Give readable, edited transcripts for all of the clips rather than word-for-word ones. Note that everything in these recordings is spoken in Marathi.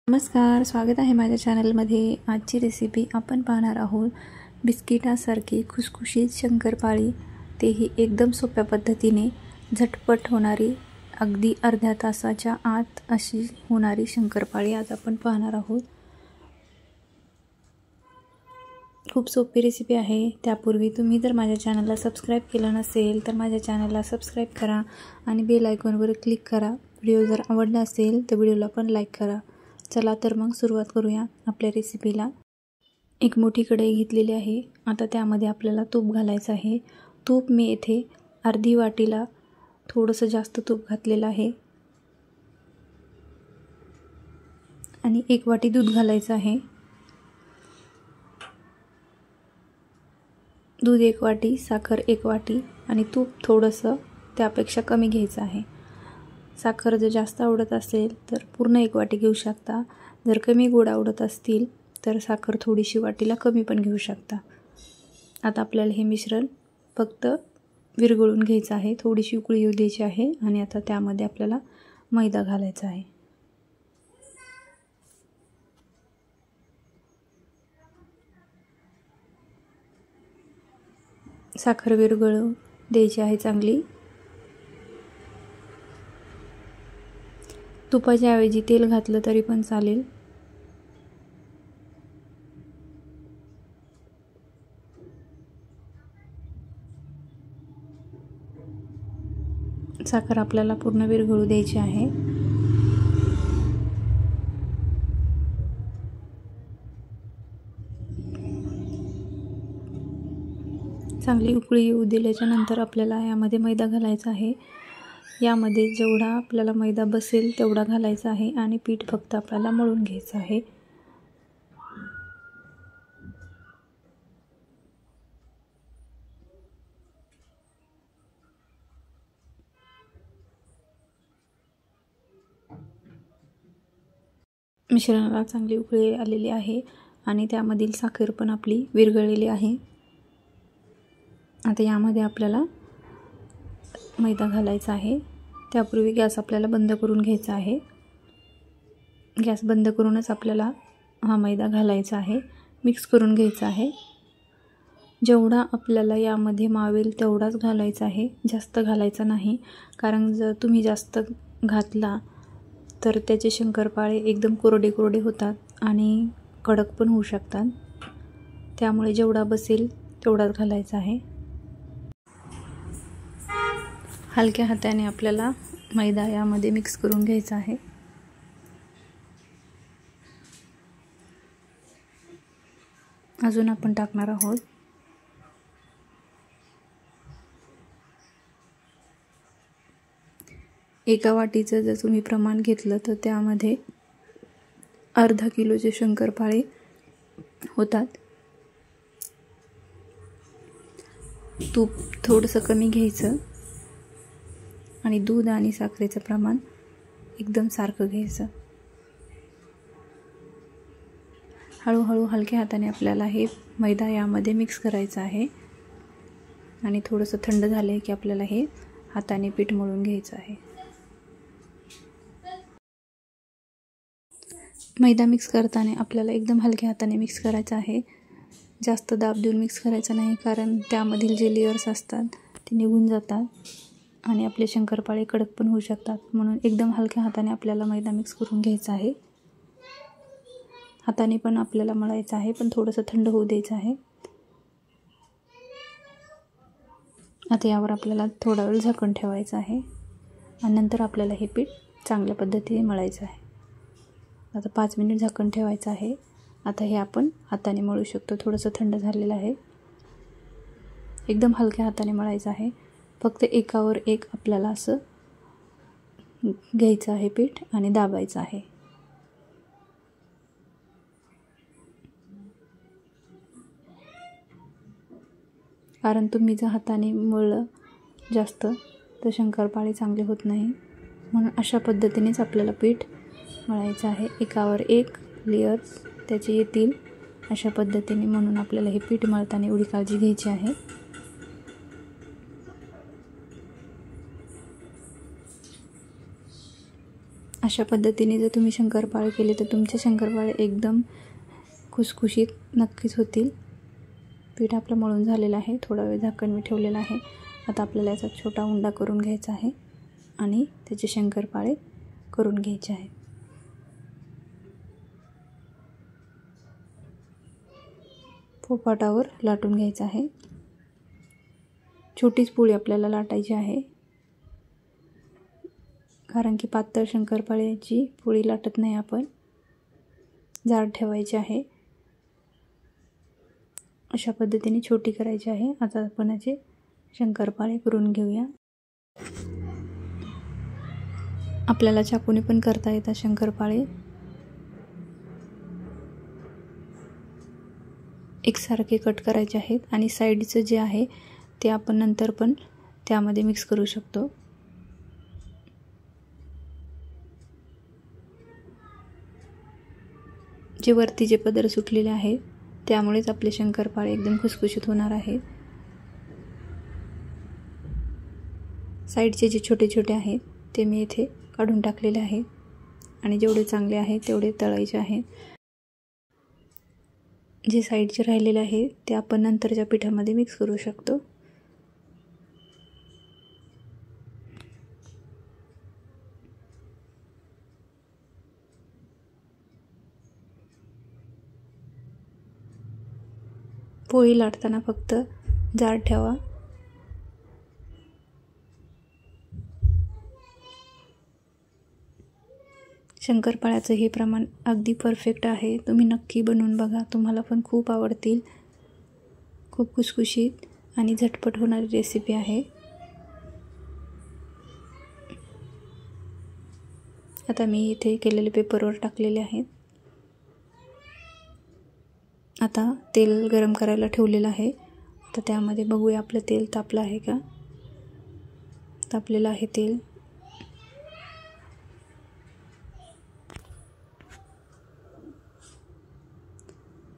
नमस्कार, स्वागत आहे माझ्या चॅनलमध्ये। आजची रेसिपी आपण पाहणार आहोत बिस्किटासारखी खुसखुशीत शंकरपाळी, तेही एकदम सोप्या पद्धतीने झटपट होणारी, अगदी अर्ध्या तासाच्या आत अशी होणारी शंकरपाळी आज आपण पाहणार आहोत। खूप सोपी रेसिपी आहे। त्यापूर्वी तुम्ही जर माझ्या चॅनलला सबस्क्राइब केलं नसेल तर माझ्या चॅनलला सबस्क्राइब करा आणि बेल आयकॉनवर क्लिक करा। व्हिडिओ जर आवडला असेल तर व्हिडिओला पण लाईक करा। चला तर मग सुरुवात करूया आपल्या रेसिपीला। एक मोठी कढई घेतलेली आहे। आता त्यामध्ये आपल्याला तूप घालायचं आहे। तूप मी येथे अर्धी वाटीला थोडंसं जास्त तूप घातलेलं आहे आणि 1 वाटी दूध घालायचं आहे। दूध 1 वाटी, साखर 1 वाटी आणि तूप थोडंसं त्यापेक्षा कमी घ्यायचं आहे। साखर जर जास्त आवडत असेल तर पूर्ण 1 वाटी घेऊ शकता। जर कमी गोड आवडत असतील तर साखर थोडीशी वाटीला कमी पण घेऊ शकता। आता आपल्याला हे मिश्रण फक्त विरघळून घ्यायचं आहे। थोडीशी उकळी येऊ द्यायची आहे आणि आता त्यामध्ये आपल्याला मैदा घालायचा आहे। साखर विरघळू द्यायची आहे चांगली। तुपाच्या ऐवजी तेल घातलं तरी पण चालेल। साखर आपल्याला पूर्ण विरघळू द्यायची आहे। चांगली उकळी येऊ दिल्याच्या नंतर आपल्याला यामध्ये मैदा घालायचा आहे। यामध्ये जेवढा आपल्याला मैदा बसेल तेवढा घालायचा आहे आणि पीठ फक्त आपल्याला मळून घ्यायचं आहे। मिश्रणाला चांगली उकळी आलेली आहे आणि त्यामधील साखर पण आपली विरघळलेली आहे। आता यामध्ये आपल्याला मैदा घालायचा आहे। त्यापूर्वी गॅस आपल्याला बंद करून घ्यायचा आहे। गॅस बंद करूनच आपल्याला हा मैदा घालायचा आहे। मिक्स करून घ्यायचा आहे। जेवढा आपल्याला यामध्ये मावेल तेवढाच घालायचा आहे, जास्त घालायचा नाही। कारण जर तुम्ही जास्त घातला तर त्याचे शंकरपाळे एकदम कोरडे होतात आणि कडक पण होऊ शकतात। त्यामुळे जेवढा बसेल तेवढाच घालायचा आहे। हलक्या हाताने आपल्याला मैदा यामध्ये मिक्स करून घ्यायचा आहे। अजून आपण टाकणार आहोत। एका वाटीचं जर तुम्ही प्रमाण घेतलं तर त्यामध्ये अर्धा किलोचे शंकरपाळे होतात। तूप थोडंसं कमी घ्यायचं आणि दूध आणि साखरेचं प्रमाण एकदम सारखं घ्यायचं। हळूहळू हलक्या हाताने आपल्याला हे मैदा यामध्ये मिक्स करायचं आहे आणि थोडंसं थंड झालं की आपल्याला हे हाताने पीठ मळून घ्यायचं आहे। मैदा मिक्स करताना आपल्याला एकदम हलक्या हाताने मिक्स करायचं आहे। जास्त दाब देऊन मिक्स करायचं नाही, कारण त्यामधील जे लेयर्स असतात ते निघून जातात आणि आपले शंकरपाळे कडक पण होऊ शकतात। म्हणून एकदम हलक्या हाताने आपल्याला मैदा मिक्स करून घ्यायचा आहे। हाताने पण आपल्याला मळायचं आहे, पण थोडंसं थंड होऊ द्यायचं आहे। आता यावर आपल्याला थोडा वेळ झाकण ठेवायचं आहे आणि नंतर आपल्याला हे पीठ चांगल्या पद्धतीने मळायचं आहे। आता 5 मिनिट झाकण ठेवायचं आहे। आता हे आपण हाताने मळू शकतो। थोडंसं थंड झालेलं आहे। एकदम हलक्या हाताने मळायचं आहे। फक्त एकावर एक आपल्याला असं घ्यायचं आहे पीठ आणि दाबायचं आहे। कारण तुम्ही जर हाताने मळलं जास्त तर शंकरपाळे चांगले होत नाही। म्हणून अशा पद्धतीनेच आपल्याला पीठ मळायचं आहे। एकावर एक लेयर्स त्याचे येतील अशा पद्धतीने। म्हणून आपल्याला हे पीठ मळताना एवढी काळजी घ्यायची आहे। अशा पद्धतीने जर तुम्ही शंकरपाळे केले तर तुमचे शंकरपाळे एकदम खुसखुशीत नक्कीच होतील. पीठ आपलं मळून झालेलं आहे. थोडा वेळ झाकण मी ठेवलेलं आहे. आता आपल्याला याचा छोटा उंडा करून घ्यायचा आहे आणि त्याचे शंकरपाळे करून घ्यायचे आहेत. पोळपाटावर लाटून घ्यायचं आहे. छोटीच पोळी आपल्याला लाटायची आहे, कारण की पातळ शंकरपाळ्याची पोळी लाटत नाही आपण, जाड ठेवायची आहे. अशा पद्धतीने छोटी करायची आहे. आता आपण याचे शंकरपाळे करून घेऊया. आपल्याला चाकूने पण करता येतात शंकरपाळे. एकसारखे कट करायचे आहेत आणि साईडचं जे आहे ते आपण नंतर पण त्यामध्ये मिक्स करू शकतो. जे वरती जे पदर सुटलेले आहे त्यामुळेच आपले शंकरपाळे एकदम खुसखुशीत होणार आहे. साईडचे जे छोटे छोटे आहेत ते मी इथे काढून टाकलेले आहेत आणि जेवढे चांगले आहेत तेवढे तळायचे आहेत. जे साईडचे राहिलेले आहे ते आपण नंतरच्या पिठामध्ये मिक्स करू शकतो. पोळी लाटताना फक्त जाड ठेवा. शंकरपाळ्याचं हे प्रमाण अगदी परफेक्ट आहे. तुम्ही नक्की बनवून बघा, तुम्हाला पण खूप आवडतील. खूप खुसखुशीत आणि झटपट होणारी रेसिपी आहे. आता मी इथे केलेले पेपरवर टाकलेले आहेत. आता तेल गरम करायला ठेवलेलं आहे. आता त्यामध्ये बघूया आपलं तेल तापलं आहे का. तापलेलं आहे तेल.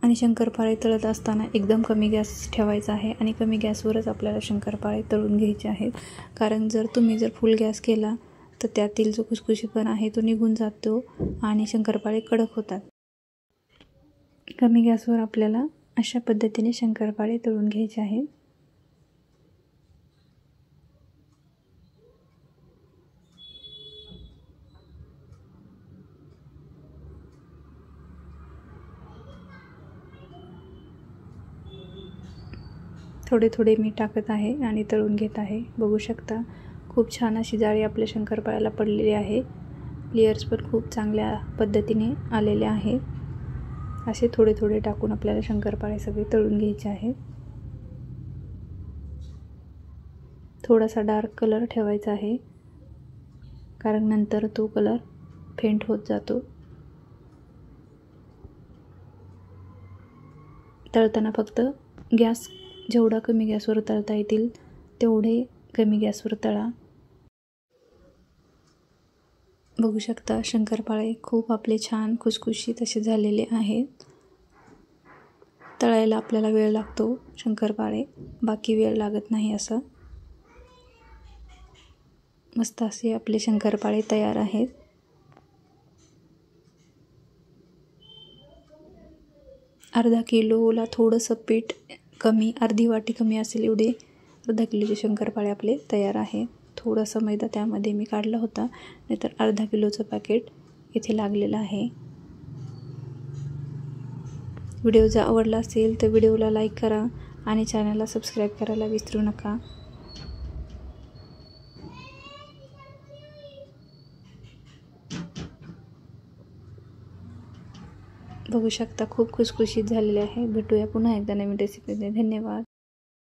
आणि शंकरपाळे तळत असताना एकदम कमी गॅस ठेवायचा आहे आणि कमी गॅसवरच आपल्याला शंकरपाळे तळून घ्यायचे आहेत. कारण जर तुम्ही फुल गॅस केला तर त्यातील जो खुसखुशीपणा आहे तो निघून जातो आणि शंकरपाळे कडक होतात. कमी गॅसवर आपल्याला अशा पद्धतीने शंकरपाळे तळून घ्यायचे आहेत. थोडे थोडे मी टाकत आहे आणि तळून घेत आहे. बघू शकता खूप छान अशी जाळी आपल्या शंकरपाळ्याला पडलेली आहे. लेयर्स पण खूप चांगल्या पद्धतीने आलेले आहेत. असे थोडे थोडे टाकून आपल्याला शंकरपाळे सगळे तळून घ्यायचे आहेत. थोडासा डार्क कलर ठेवायचा आहे, कारण नंतर तो कलर फेंट होत जातो. तळताना फक्त गॅस जेवढा कमी गॅसवर तळता येतील तेवढे कमी गॅसवर तळा. बघू शकता शंकरपाळे खूप आपले छान खुसखुशीत असे झालेले आहेत. तळायला आपल्याला वेळ लागतो शंकरपाळे, बाकी वेळ लागत नाही. असं मस्त असे आपले शंकरपाळे तयार आहेत. अर्धा किलोला थोडंसं पीठ कमी, अर्धी वाटी कमी असेल एवढे अर्धा किलोचे शंकरपाळे आपले तयार आहेत. थोडासा मैदा त्यामध्ये मी काढला होता, नाहीतर अर्धा किलोचं पॅकेट इथे लागलेलं आहे. व्हिडिओ जर आवडला असेल तर व्हिडिओला लाईक करा आणि चॅनलला सबस्क्राईब करायला विसरू नका. बघू शकता खूप खुसखुशीत झालेले आहे. भेटूया पुन्हा एकदा नवीन रेसिपीमध्ये. धन्यवाद.